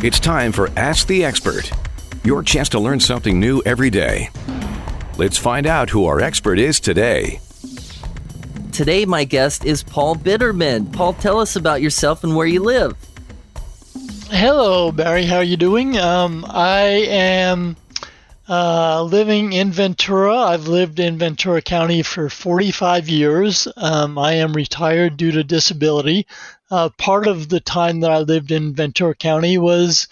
It's time for Ask the Expert, your chance to learn something new every day. Let's find out who our expert is today. Today, my guest is Paul Bitterman. Paul, tell us about yourself and where you live. Hello, Barry. How are you doing? I am living in Ventura. I've lived in Ventura County for 45 years. I am retired due to disability. Part of the time that I lived in Ventura County was,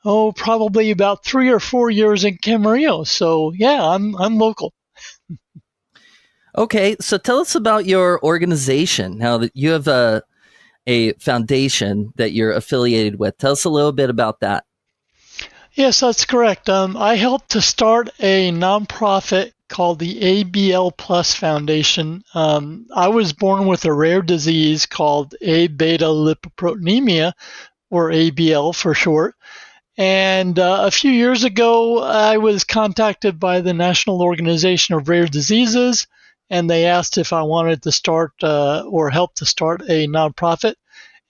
probably about 3 or 4 years in Camarillo. So, yeah, I'm local. Okay, so tell us about your organization. Now that you have a foundation that you're affiliated with. Tell us a little bit about that. Yes, that's correct. I helped to start a nonprofit called the ABL Foundation. I was born with a rare disease called Abetalipoproteinemia, or ABL for short. And a few years ago, I was contacted by the National Organization of Rare Diseases, and they asked if I wanted to start or help to start a nonprofit.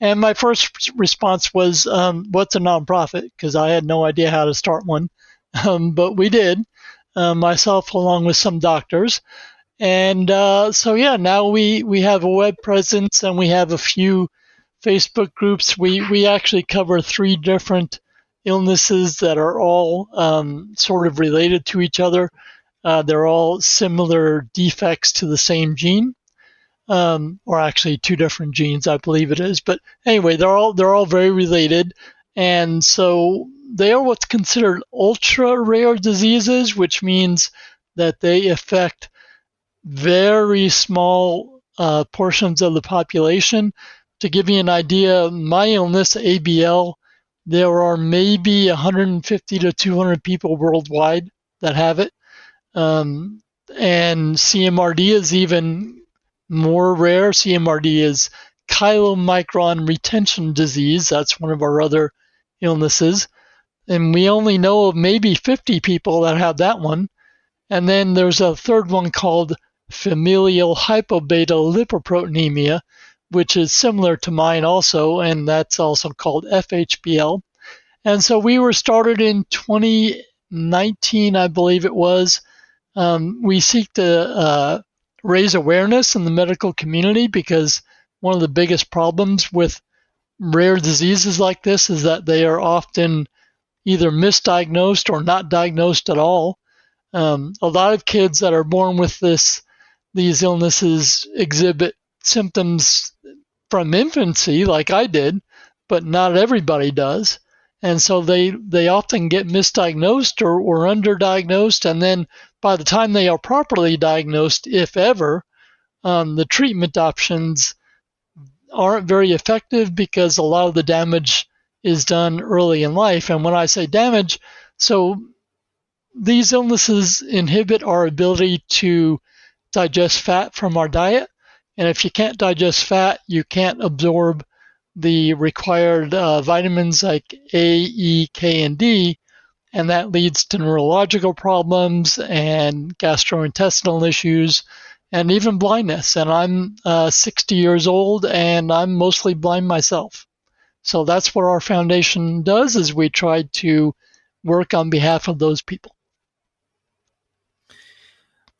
And my first response was, what's a nonprofit? Because I had no idea how to start one. But we did, myself along with some doctors. And now we have a web presence and we have a few Facebook groups. We actually cover 3 different illnesses that are all sort of related to each other. They're all similar defects to the same gene. Or actually 2 different genes, I believe it is. But anyway, they're all very related, and so they are what's considered ultra rare diseases, which means that they affect very small portions of the population. To give you an idea, my illness, ABL, there are maybe 150 to 200 people worldwide that have it, and CMRD is even more rare. CMRD is Chylomicron retention disease. That's one of our other illnesses. And we only know of maybe 50 people that have that one. And then there's a third one called Familial Hypobetalipoproteinemia, which is similar to mine also, and that's also called FHBL. And so we were started in 2019, I believe it was. We seek to raise awareness in the medical community, because one of the biggest problems with rare diseases like this is that they are often either misdiagnosed or not diagnosed at all. A lot of kids that are born with these illnesses exhibit symptoms from infancy, like I did, but not everybody does. And so they often get misdiagnosed or underdiagnosed, and then by the time they are properly diagnosed, if ever, the treatment options aren't very effective because a lot of the damage is done early in life. And when I say damage, so these illnesses inhibit our ability to digest fat from our diet. And if you can't digest fat, you can't absorb the required vitamins like A, E, K, and D, and that leads to neurological problems and gastrointestinal issues and even blindness. And I'm 60 years old, and I'm mostly blind myself. So that's what our foundation does, is we try to work on behalf of those people.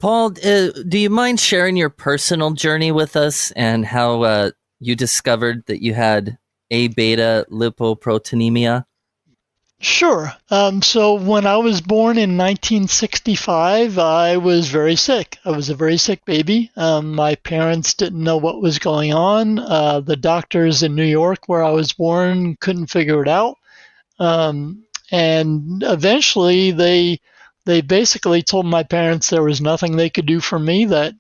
Paul, do you mind sharing your personal journey with us and how you discovered that you had Abetalipoproteinemia? Sure. So when I was born in 1965, I was very sick. I was a very sick baby. My parents didn't know what was going on. The doctors in New York, where I was born, couldn't figure it out. And eventually they basically told my parents there was nothing they could do for me, that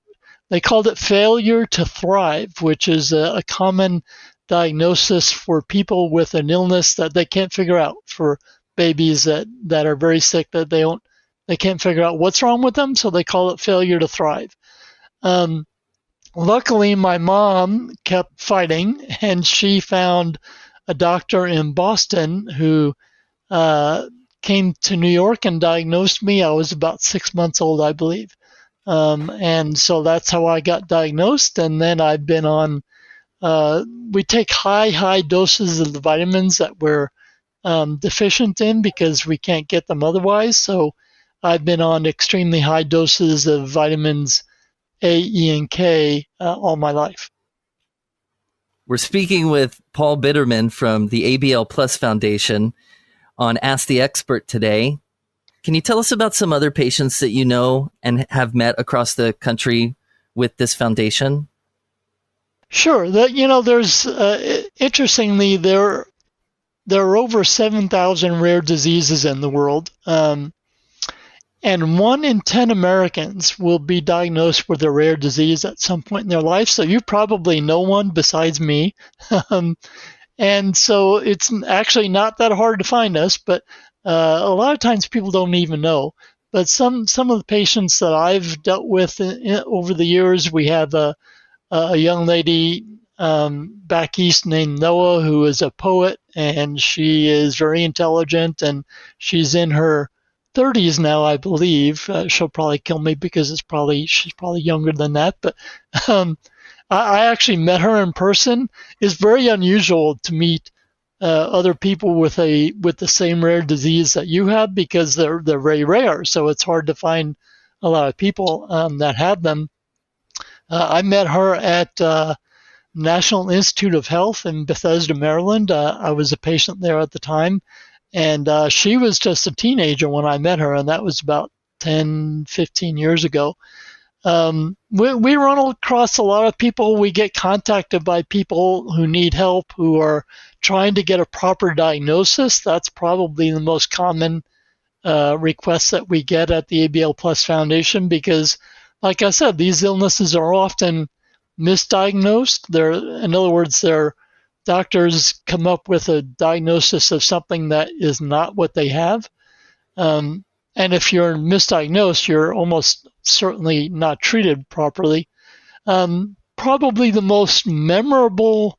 they called it failure to thrive, which is a common diagnosis for people with an illness that they can't figure out, for babies that are very sick, that they can't figure out what's wrong with them, so they call it failure to thrive. Luckily, my mom kept fighting, and she found a doctor in Boston who came to New York and diagnosed me. I was about 6 months old, I believe. And so that's how I got diagnosed. And then I've been on, we take high doses of the vitamins that we're deficient in because we can't get them otherwise. So I've been on extremely high doses of vitamins A, E, and K all my life. We're speaking with Paul Bitterman from the ABL Plus Foundation on Ask the Expert today. Can you tell us about some other patients that you know and have met across the country with this foundation? Sure. There's interestingly there are over 7,000 rare diseases in the world, and 1 in 10 Americans will be diagnosed with a rare disease at some point in their life. So you probably know one besides me, and so it's actually not that hard to find us. But a lot of times people don't even know. But some of the patients that I've dealt with over the years, we have a young lady back east named Noah, who is a poet, and she is very intelligent, and she's in her 30s now, I believe. She'll probably kill me because she's probably younger than that. But I actually met her in person. It's very unusual to meet other people with the same rare disease that you have because they're very rare. So it's hard to find a lot of people that have them. I met her at National Institute of Health in Bethesda, Maryland. I was a patient there at the time, and she was just a teenager when I met her, and that was about 10, 15 years ago. We run across a lot of people. We get contacted by people who need help, who are trying to get a proper diagnosis. That's probably the most common request that we get at the ABL Plus Foundation because, like I said, these illnesses are often misdiagnosed. In other words, their doctors come up with a diagnosis of something that is not what they have. And if you're misdiagnosed, you're almost certainly not treated properly. Probably the most memorable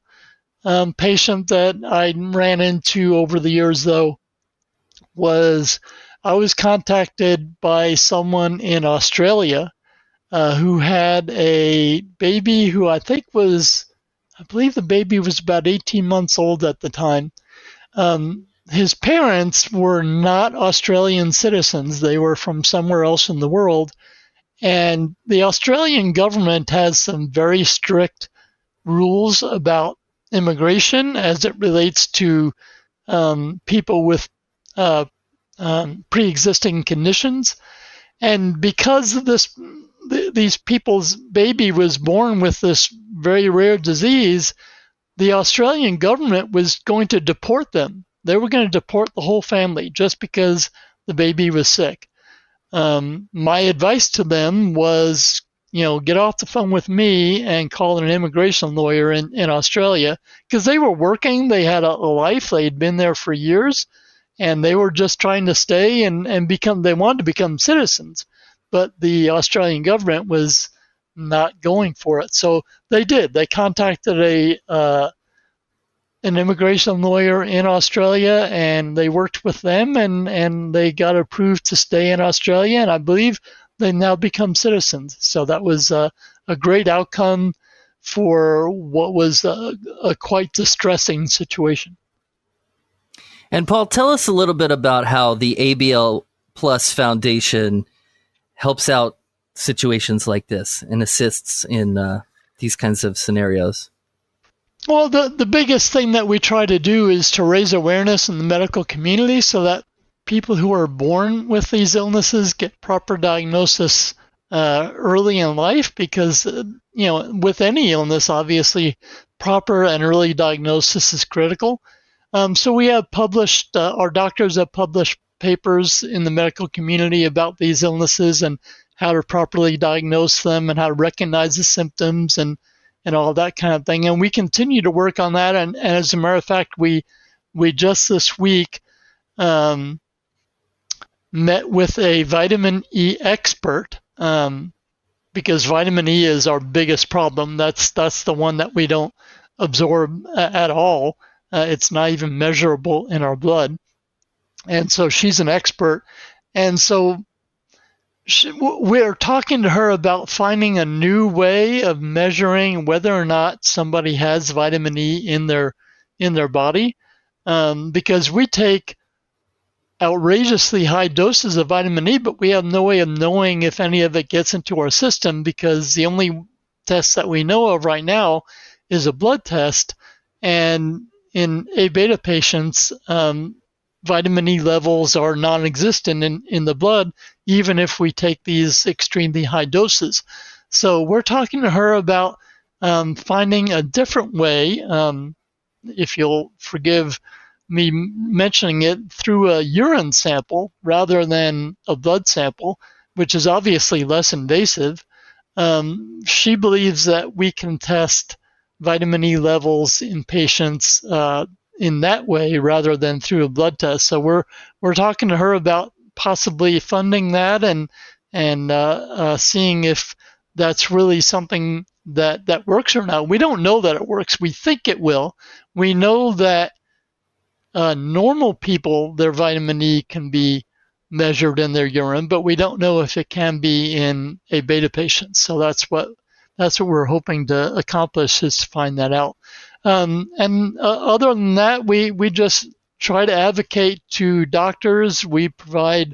patient that I ran into over the years, though, was I was contacted by someone in Australia who had a baby who I believe the baby was about 18 months old at the time. His parents were not Australian citizens. They were from somewhere else in the world. And the Australian government has some very strict rules about immigration as it relates to people with pre-existing conditions. And because of these people's baby was born with this very rare disease, the Australian government was going to deport them. They were going to deport the whole family just because the baby was sick. My advice to them was, get off the phone with me and call an immigration lawyer in Australia, because they were working, they had a life, they'd been there for years, and they were just trying to stay and they wanted to become citizens. But the Australian government was not going for it. So they did. They contacted an immigration lawyer in Australia, and they worked with them, and they got approved to stay in Australia, and I believe they now become citizens. So that was a great outcome for what was a quite distressing situation. And Paul, tell us a little bit about how the ABL Plus Foundation helps out situations like this and assists in these kinds of scenarios. Well, the biggest thing that we try to do is to raise awareness in the medical community so that people who are born with these illnesses get proper diagnosis early in life, because with any illness, obviously, proper and early diagnosis is critical. So we have published, our doctors have published papers in the medical community about these illnesses and how to properly diagnose them and how to recognize the symptoms and all that kind of thing. And we continue to work on that. And as a matter of fact, we just this week met with a vitamin E expert, because vitamin E is our biggest problem. That's the one that we don't absorb at all. It's not even measurable in our blood. And so she's an expert. And so we're talking to her about finding a new way of measuring whether or not somebody has vitamin E in their body. because we take outrageously high doses of vitamin E, but we have no way of knowing if any of it gets into our system, because the only test that we know of right now is a blood test. And in A beta patients, vitamin E levels are non-existent in the blood, even if we take these extremely high doses. So we're talking to her about finding a different way, if you'll forgive me mentioning it, through a urine sample rather than a blood sample, which is obviously less invasive. She believes that we can test vitamin E levels in patients in that way rather than through a blood test. So we're talking to her about possibly funding that and seeing if that's really something that works or not. We don't know that it works. We think it will. We know that normal people, their vitamin E can be measured in their urine, but we don't know if it can be in A beta patients. So that's what we're hoping to accomplish, is to find that out. Other than that, we just try to advocate to doctors. We provide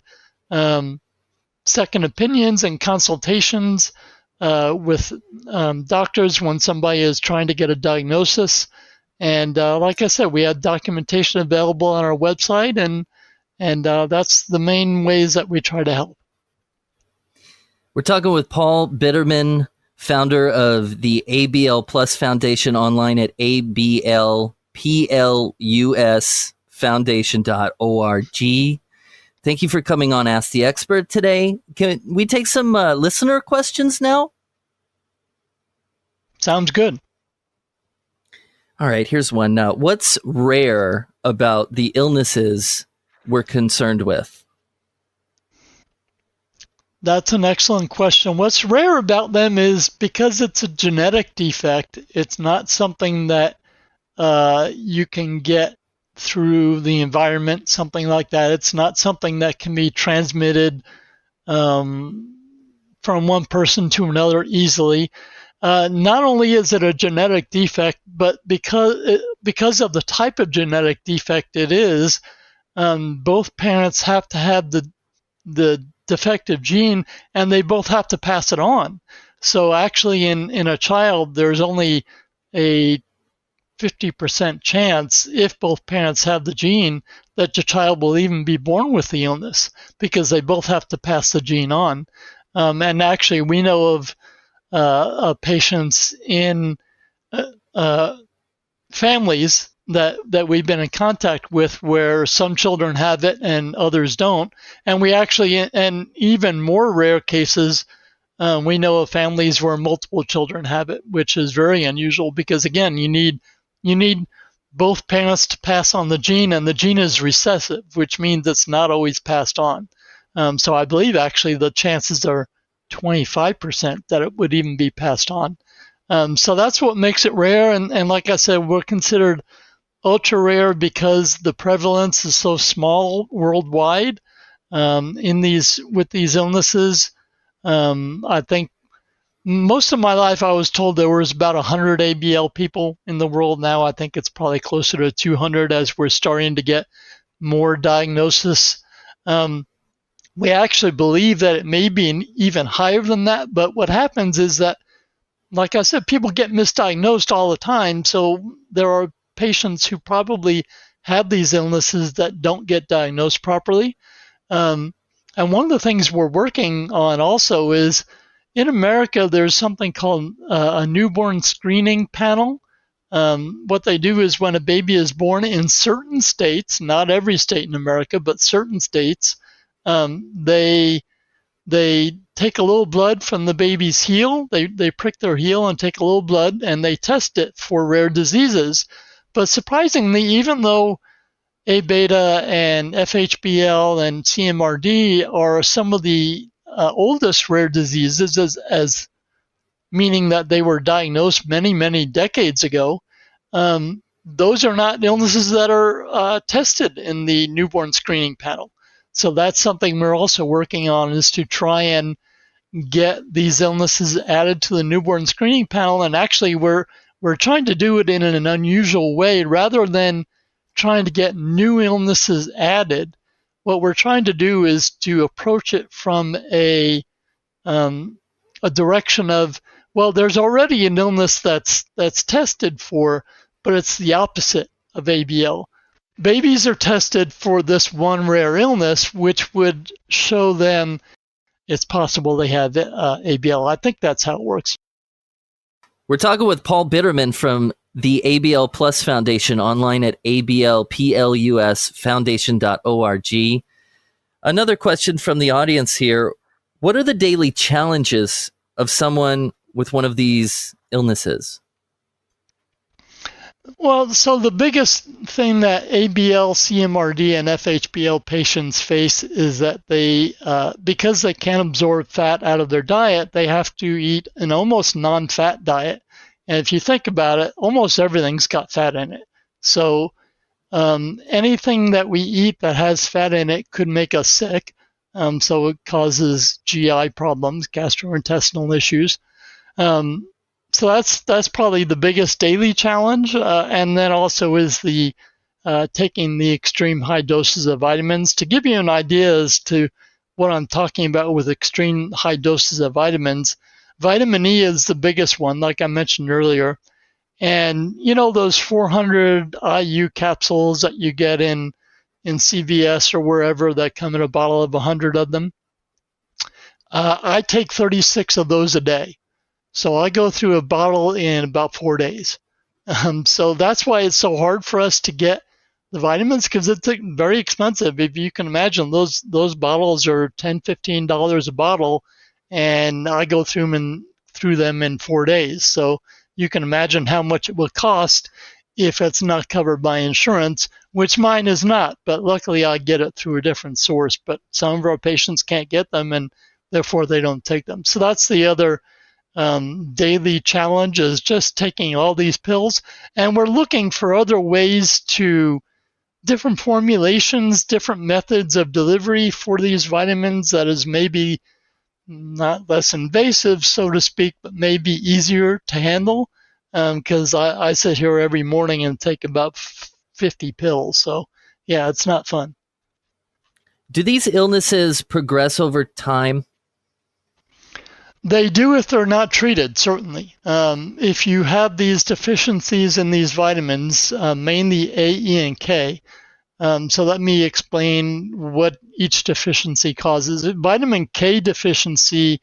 second opinions and consultations with doctors when somebody is trying to get a diagnosis. And like I said, we have documentation available on our website, and that's the main ways that we try to help. We're talking with Paul Bitterman, founder of the ABL Plus Foundation, online at ablplusfoundation.org. Thank you for coming on Ask the Expert today. Can we take some listener questions now? Sounds good. All right, here's one. What's rare about the illnesses we're concerned with? That's an excellent question. What's rare about them is because it's a genetic defect, it's not something that you can get through the environment, something like that. It's not something that can be transmitted from one person to another easily. Not only is it a genetic defect, but because of the type of genetic defect it is, both parents have to have the defective gene, and they both have to pass it on. So actually in a child, there's only a 50% chance, if both parents have the gene, that the child will even be born with the illness, because they both have to pass the gene on. And actually, we know of patients in families that we've been in contact with where some children have it and others don't. And we actually, and even more rare cases, we know of families where multiple children have it, which is very unusual, because again, you need both parents to pass on the gene, and the gene is recessive, which means it's not always passed on. So I believe actually the chances are 25% that it would even be passed on. So that's what makes it rare. And like I said, we're considered ultra rare because the prevalence is so small worldwide with these illnesses. I think most of my life I was told there was about 100 ABL people in the world. Now I think it's probably closer to 200 as we're starting to get more diagnosis. We actually believe that it may be even higher than that, but what happens is that, like I said, people get misdiagnosed all the time, so there are patients who probably have these illnesses that don't get diagnosed properly. And one of the things we're working on also is, in America, there's something called a newborn screening panel. What they do is when a baby is born in certain states, not every state in America, but certain states, they take a little blood from the baby's heel. They prick their heel and take a little blood, and they test it for rare diseases. But surprisingly, even though A beta and FHBL and CMRD are some of the oldest rare diseases, as meaning that they were diagnosed many, many decades ago, those are not illnesses that are tested in the newborn screening panel. So that's something we're also working on, is to try and get these illnesses added to the newborn screening panel. And actually, we're trying to do it in an unusual way. Rather than trying to get new illnesses added. What we're trying to do is to approach it from a direction of, well, there's already an illness that's tested for, but it's the opposite of ABL. Babies are tested for this one rare illness, which would show them it's possible they have ABL. I think that's how it works. We're talking with Paul Bitterman from the ABL Plus Foundation, online at ablplusfoundation.org. Another question from the audience here. What are the daily challenges of someone with one of these illnesses? Well, so the biggest thing that ABL, CMRD, and FHBL patients face is that they, because they can't absorb fat out of their diet, they have to eat an almost non-fat diet. And if you think about it, almost everything's got fat in it. So anything that we eat that has fat in it could make us sick. So it causes GI problems, gastrointestinal issues. So that's probably the biggest daily challenge, and then also is the taking the extreme high doses of vitamins. To give you an idea as to what I'm talking about with extreme high doses of vitamins, vitamin E is the biggest one, like I mentioned earlier. And you know those 400 IU capsules that you get in CVS or wherever that come in a bottle of 100 of them? I take 36 of those a day. So I go through a bottle in about 4 days. So that's why it's so hard for us to get the vitamins, because it's very expensive. If you can imagine, those bottles are $10, $15 a bottle, and I go through them in 4 days. So you can imagine how much it will cost if it's not covered by insurance, which mine is not. But luckily I get it through a different source. But some of our patients can't get them, and therefore they don't take them. So that's the other daily challenge, is just taking all these pills. And we're looking for other ways to, different formulations, different methods of delivery for these vitamins that is maybe not less invasive, so to speak, but maybe easier to handle. Because I sit here every morning and take about 50 pills. So yeah, it's not fun. Do these illnesses progress over time? They do if they're not treated, certainly. If you have these deficiencies in these vitamins, mainly A, E, and K, so let me explain what each deficiency causes. Vitamin K deficiency,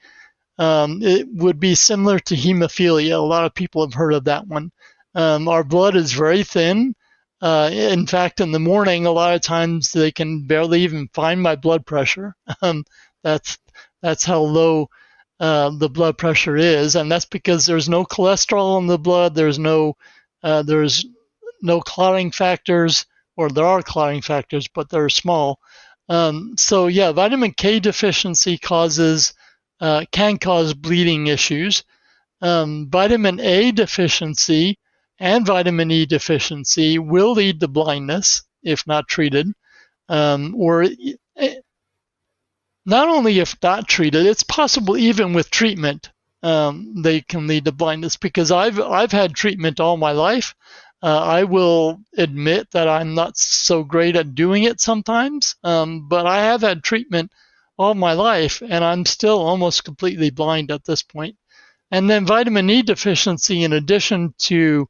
it would be similar to hemophilia. A lot of people have heard of that one. Our blood is very thin. In fact, in the morning, a lot of times they can barely even find my blood pressure. That's how low the blood pressure is, and that's because there's no cholesterol in the blood. There's no clotting factors, or there are clotting factors, but they're small. So yeah, vitamin K deficiency can cause bleeding issues. Vitamin A deficiency and vitamin E deficiency will lead to blindness if not treated, or not only if not treated, it's possible even with treatment, they can lead to blindness, because I've had treatment all my life. I will admit that I'm not so great at doing it sometimes, but I have had treatment all my life, and I'm still almost completely blind at this point. And then vitamin E deficiency, in addition to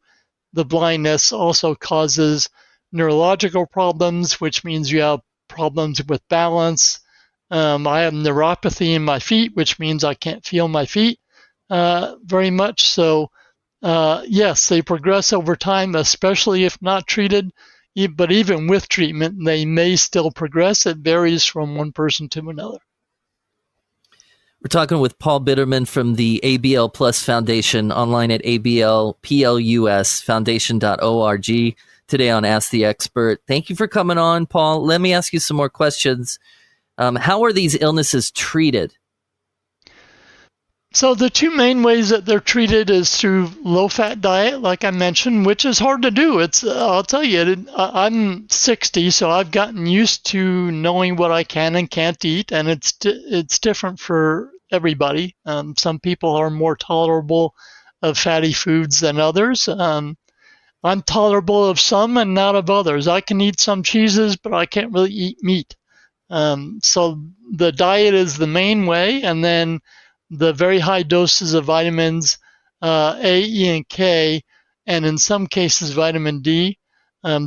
the blindness, also causes neurological problems, which means you have problems with balance. I have neuropathy in my feet, which means I can't feel my feet very much. So yes, they progress over time, especially if not treated. But even with treatment, they may still progress. It varies from one person to another. We're talking with Paul Bitterman from the ABL Plus Foundation, online at ablplusfoundation.org, today on Ask the Expert. Thank you for coming on, Paul. Let me ask you some more questions. How are these illnesses treated? So the two main ways that they're treated is through low-fat diet, like I mentioned, which is hard to do. I'll tell you, I'm 60, so I've gotten used to knowing what I can and can't eat, and it's different for everybody. Some people are more tolerable of fatty foods than others. I'm tolerable of some and not of others. I can eat some cheeses, but I can't really eat meat. So the diet is the main way, and then the very high doses of vitamins A, E, and K, and in some cases vitamin D,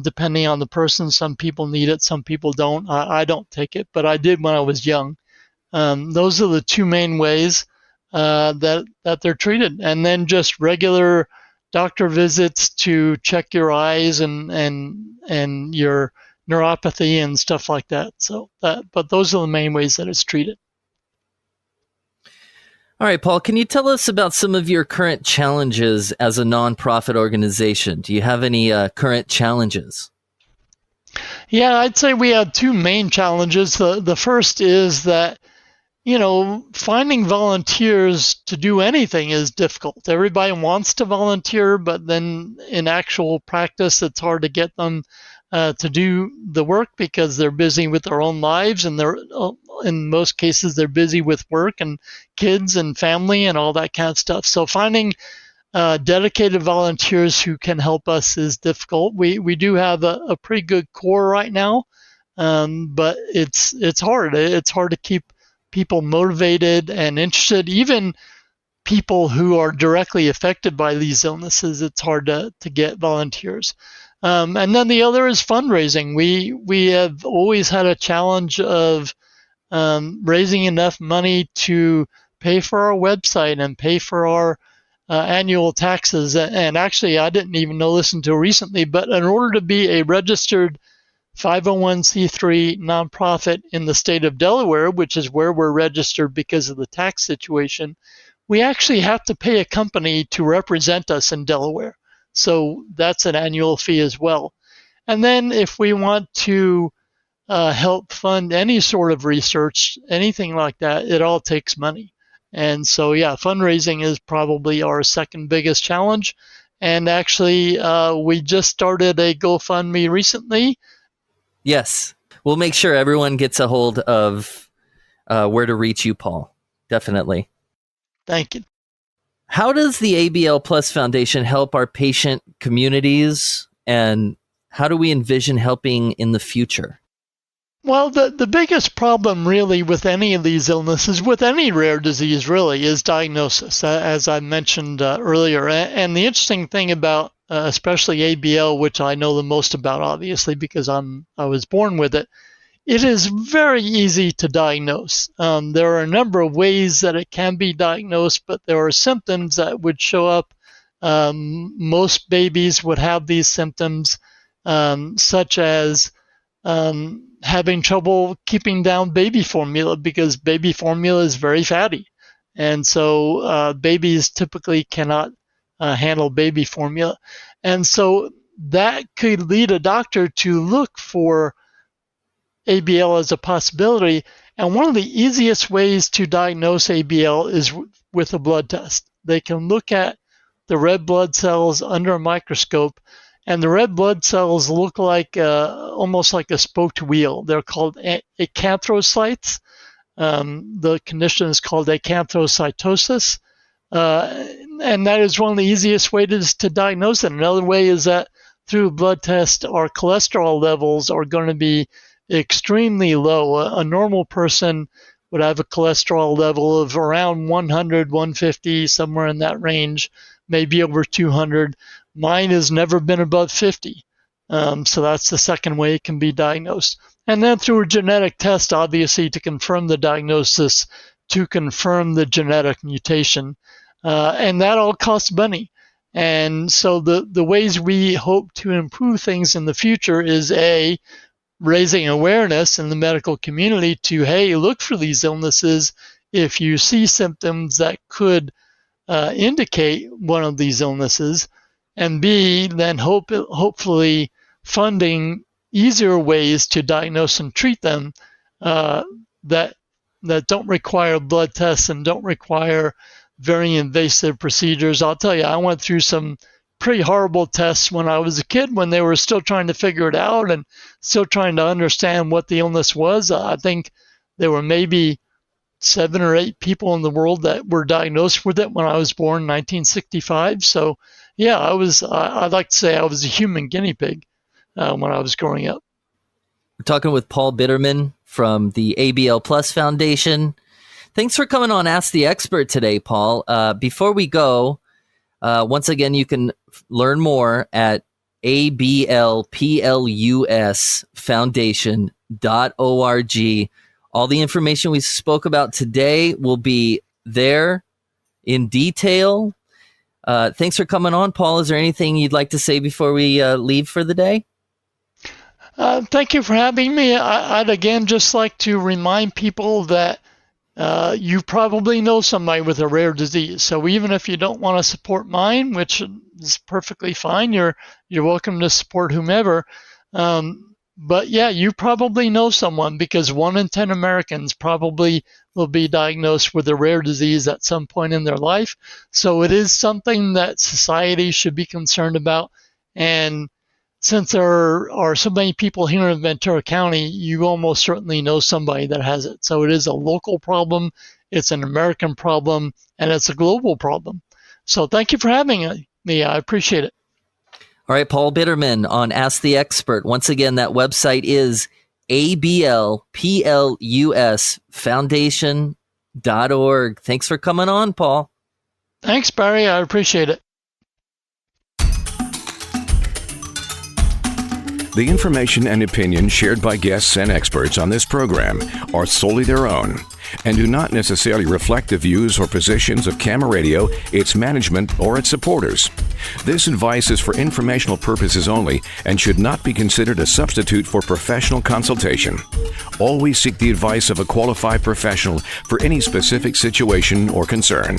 depending on the person. Some people need it, some people don't. I don't take it, but I did when I was young. Those are the two main ways that they're treated, and then just regular doctor visits to check your eyes and your neuropathy and stuff like that. But those are the main ways that it's treated. All right, Paul, can you tell us about some of your current challenges as a nonprofit organization? Do you have any current challenges? Yeah, I'd say we have two main challenges. The first is that, finding volunteers to do anything is difficult. Everybody wants to volunteer, but then in actual practice, it's hard to get them to do the work because they're busy with their own lives, and they're in most cases they're busy with work and kids and family and all that kind of stuff. So finding dedicated volunteers who can help us is difficult. We do have a pretty good core right now, but it's hard. It's hard to keep people motivated and interested. Even people who are directly affected by these illnesses, it's hard to get volunteers. And then the other is fundraising. We have always had a challenge of raising enough money to pay for our website and pay for our annual taxes. And actually, I didn't even know this until recently, but in order to be a registered 501c3 nonprofit in the state of Delaware, which is where we're registered because of the tax situation, we actually have to pay a company to represent us in Delaware. So that's an annual fee as well. And then if we want to help fund any sort of research, anything like that, it all takes money. And so, yeah, fundraising is probably our second biggest challenge. And actually, we just started a GoFundMe recently. Yes. We'll make sure everyone gets a hold of where to reach you, Paul. Definitely. Thank you. How does the ABL Plus Foundation help our patient communities, and how do we envision helping in the future? Well, the biggest problem really with any of these illnesses, with any rare disease really, is diagnosis, as I mentioned earlier. And the interesting thing about especially ABL, which I know the most about obviously because I was born with it, it is very easy to diagnose. There are a number of ways that it can be diagnosed, but there are symptoms that would show up. Most babies would have these symptoms, such as having trouble keeping down baby formula because baby formula is very fatty. And so babies typically cannot handle baby formula. And so that could lead a doctor to look for ABL as a possibility. And one of the easiest ways to diagnose ABL is with a blood test. They can look at the red blood cells under a microscope, and the red blood cells look like almost like a spoked wheel. They're called acanthocytes. The condition is called acanthocytosis. And that is one of the easiest ways to diagnose it. Another way is that through a blood test, our cholesterol levels are going to be extremely low. A normal person would have a cholesterol level of around 100, 150, somewhere in that range, maybe over 200. Mine has never been above 50. So that's the second way it can be diagnosed. And then through a genetic test, obviously, to confirm the diagnosis, to confirm the genetic mutation. And that all costs money. And so the ways we hope to improve things in the future is A, raising awareness in the medical community to, hey, look for these illnesses if you see symptoms that could indicate one of these illnesses. And B, then hopefully funding easier ways to diagnose and treat them that don't require blood tests and don't require very invasive procedures. I'll tell you, I went through some pretty horrible tests when I was a kid, when they were still trying to figure it out and still trying to understand what the illness was. I think there were maybe 7 or 8 people in the world that were diagnosed with it when I was born in 1965. So yeah, I'd like to say I was a human guinea pig when I was growing up. We're talking with Paul Bitterman from the ABL Plus Foundation. Thanks for coming on Ask the Expert today, Paul. Before we go, once again, you can learn more at ablplusfoundation.org. All the information we spoke about today will be there in detail. Thanks for coming on, Paul. Is there anything you'd like to say before we leave for the day? Thank you for having me. I'd again just like to remind people that you probably know somebody with a rare disease. So even if you don't want to support mine, which is perfectly fine, you're welcome to support whomever. But yeah, you probably know someone, because 1 in 10 Americans probably will be diagnosed with a rare disease at some point in their life. So it is something that society should be concerned about. And since there are so many people here in Ventura County, you almost certainly know somebody that has it. So it is a local problem, it's an American problem, and it's a global problem. So thank you for having me. I appreciate it. All right, Paul Bitterman on Ask the Expert. Once again, that website is ablplusfoundation.org. Thanks for coming on, Paul. Thanks, Barry. I appreciate it. The information and opinions shared by guests and experts on this program are solely their own and do not necessarily reflect the views or positions of Camera Radio, its management, or its supporters. This advice is for informational purposes only and should not be considered a substitute for professional consultation. Always seek the advice of a qualified professional for any specific situation or concern.